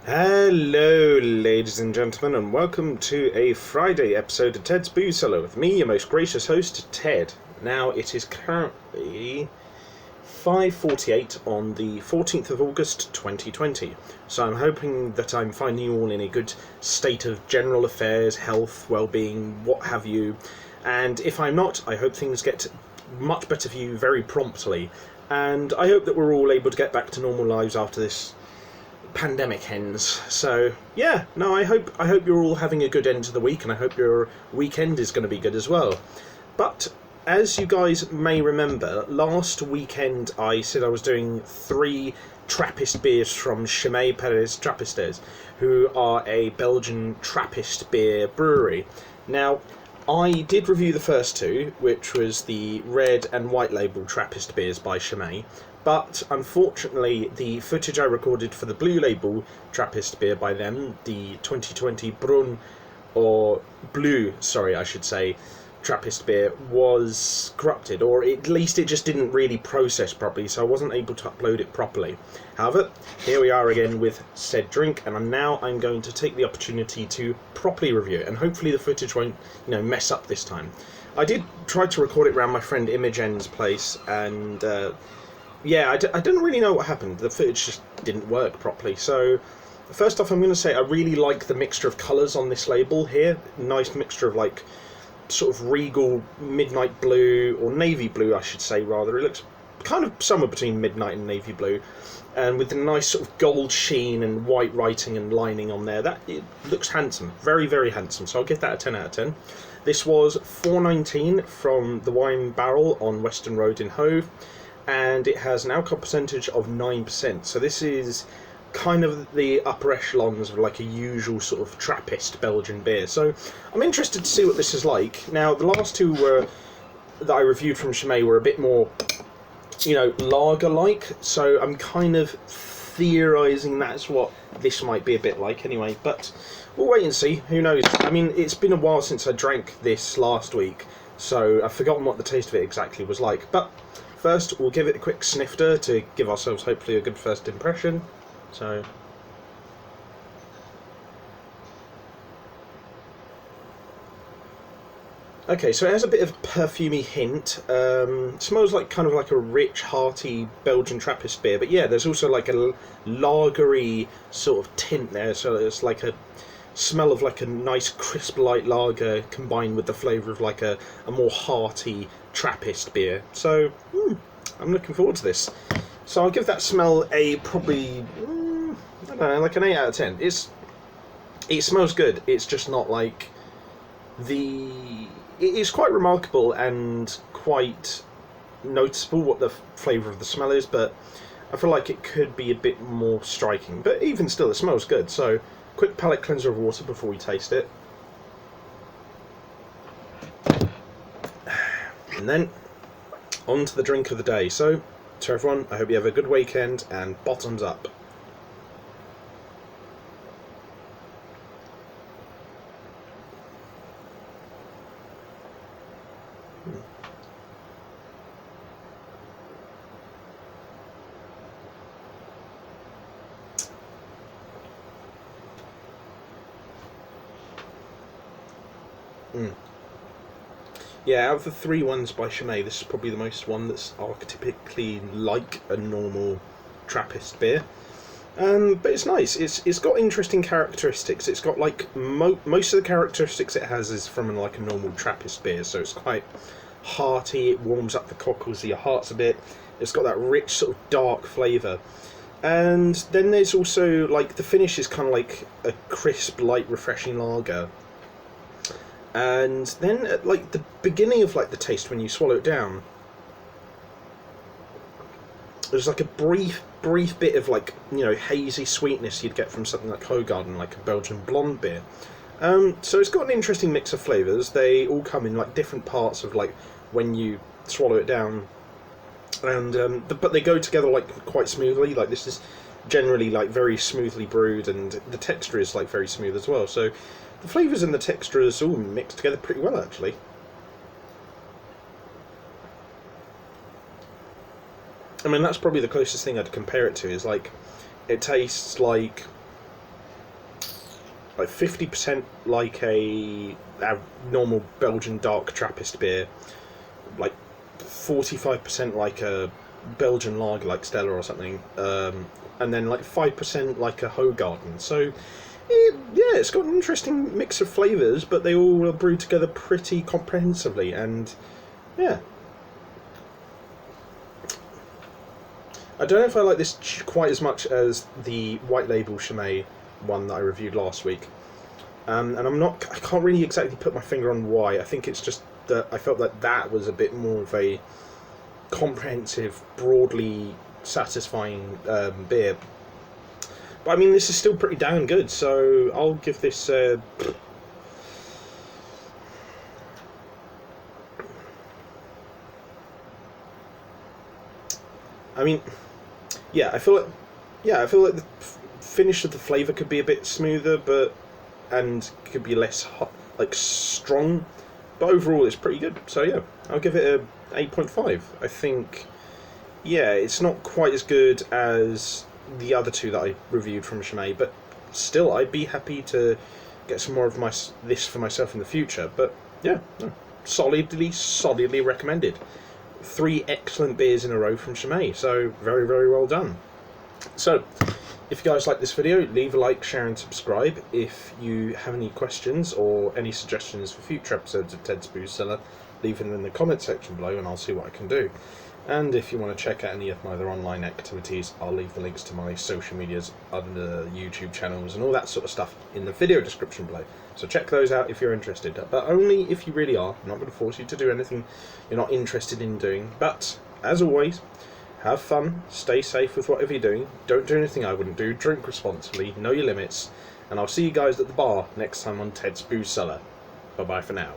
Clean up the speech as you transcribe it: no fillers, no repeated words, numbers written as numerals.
Hello, ladies and gentlemen, and welcome to a Friday episode of Ted's Booze Cellar with me, your most gracious host, Ted. Now, it is currently 5:48 on the 14th of August 2020, so I'm hoping that I'm finding you all in a good state of general affairs, health, well-being, what have you, and if I'm not, I hope things get much better for you very promptly, and I hope that we're all able to get back to normal lives after this pandemic ends. So yeah, no, I hope you're all having a good end to the week, and I hope your weekend is going to be good as well. But as you guys may remember, last weekend I said I was doing 3 Trappist beers from Chimay Pères Trappistes, who are a Belgian Trappist beer brewery. Now, I did review the first 2, which was the red and white label Trappist beers by Chimay, but unfortunately the footage I recorded for the blue label Trappist beer by them, the 2020 Brun, or Blue, sorry I should say, Trappist beer, was corrupted, or at least it just didn't really process properly, so I wasn't able to upload it properly. However, here we are again with said drink, and I'm going to take the opportunity to properly review it, and hopefully the footage won't, mess up this time. I did try to record it around my friend Imogen's place, and yeah, I don't really know what happened. The footage just didn't work properly. So, first off, I'm going to say I really like the mixture of colours on this label here. Nice mixture of, like, sort of regal midnight blue, or navy blue, I should say, rather. It looks kind of somewhere between midnight and navy blue. And with the nice sort of gold sheen and white writing and lining on there. It looks handsome. Very, very handsome. So I'll give that a 10 out of 10. This was $4.19 from the Wine Barrel on Western Road in Hove, and it has an alcohol percentage of 9%. So this is kind of the upper echelons of like a usual sort of Trappist Belgian beer. So I'm interested to see what this is like. Now, the last 2 that I reviewed from Chimay were a bit more, lager-like. So I'm kind of theorising that's what this might be a bit like anyway. But we'll wait and see. Who knows? I mean, it's been a while since I drank this last week, so I've forgotten what the taste of it exactly was like. But first, we'll give it a quick snifter to give ourselves hopefully a good first impression. So, okay, so it has a bit of a perfumey hint. Smells like kind of like a rich, hearty Belgian Trappist beer. But yeah, there's also like a lagery sort of tint there. So it's like a smell of like a nice crisp light lager combined with the flavour of like a more hearty Trappist beer. So I'm looking forward to this. So I'll give that smell a probably I don't know, like an 8 out of 10. It smells good. It's just not like it is quite remarkable and quite noticeable what the flavour of the smell is, but I feel like it could be a bit more striking. But even still, it smells good. So quick palate cleanser of water before we taste it. And then, on to the drink of the day. So, to everyone, I hope you have a good weekend, and bottoms up. Yeah, out of the 3 ones by Chimay, this is probably the most one that's archetypically like a normal Trappist beer. But it's nice. It's got interesting characteristics. It's got like most of the characteristics it has is from like a normal Trappist beer. So it's quite hearty. It warms up the cockles of your hearts a bit. It's got that rich sort of dark flavour. And then there's also like the finish is kind of like a crisp, light, refreshing lager. And then at like the beginning of like the taste, when you swallow it down, there's like a brief bit of like, hazy sweetness you'd get from something like Hoegaarden, like a Belgian blonde beer. So it's got an interesting mix of flavours. They all come in like different parts of like when you swallow it down, and but they go together like quite smoothly. Like this is generally like very smoothly brewed, and the texture is like very smooth as well. So the flavours and the textures all mixed together pretty well, actually. I mean, that's probably the closest thing I'd compare it to, is like, it tastes like like 50% like a normal Belgian dark Trappist beer, like 45% like a Belgian lager like Cellar or something, and then like 5% like a Hoegaarden. So yeah, it's got an interesting mix of flavours, but they all are brewed together pretty comprehensively, and yeah. I don't know if I like this quite as much as the white label Chimay one that I reviewed last week, and I can't really exactly put my finger on why. I think it's just that I felt that that was a bit more of a comprehensive, broadly satisfying beer. But I mean, this is still pretty damn good, so I'll give this I mean, I feel like the finish of the flavour could be a bit smoother, and could be less hot, like strong. But overall, it's pretty good. So yeah, I'll give it a 8.5. I think, it's not quite as good as the other two that I reviewed from Chimay, but still, I'd be happy to get some more of this for myself in the future. But yeah, no, solidly recommended. 3 excellent beers in a row from Chimay, so very, very well done. So, if you guys like this video, leave a like, share and subscribe. If you have any questions or any suggestions for future episodes of Ted's Booze Cellar, leave them in the comment section below and I'll see what I can do. And if you want to check out any of my other online activities, I'll leave the links to my social medias, other YouTube channels and all that sort of stuff in the video description below. So check those out if you're interested, but only if you really are. I'm not going to force you to do anything you're not interested in doing. But, as always, have fun, stay safe with whatever you're doing, don't do anything I wouldn't do, drink responsibly, know your limits, and I'll see you guys at the bar next time on Ted's Booze Cellar. Bye bye for now.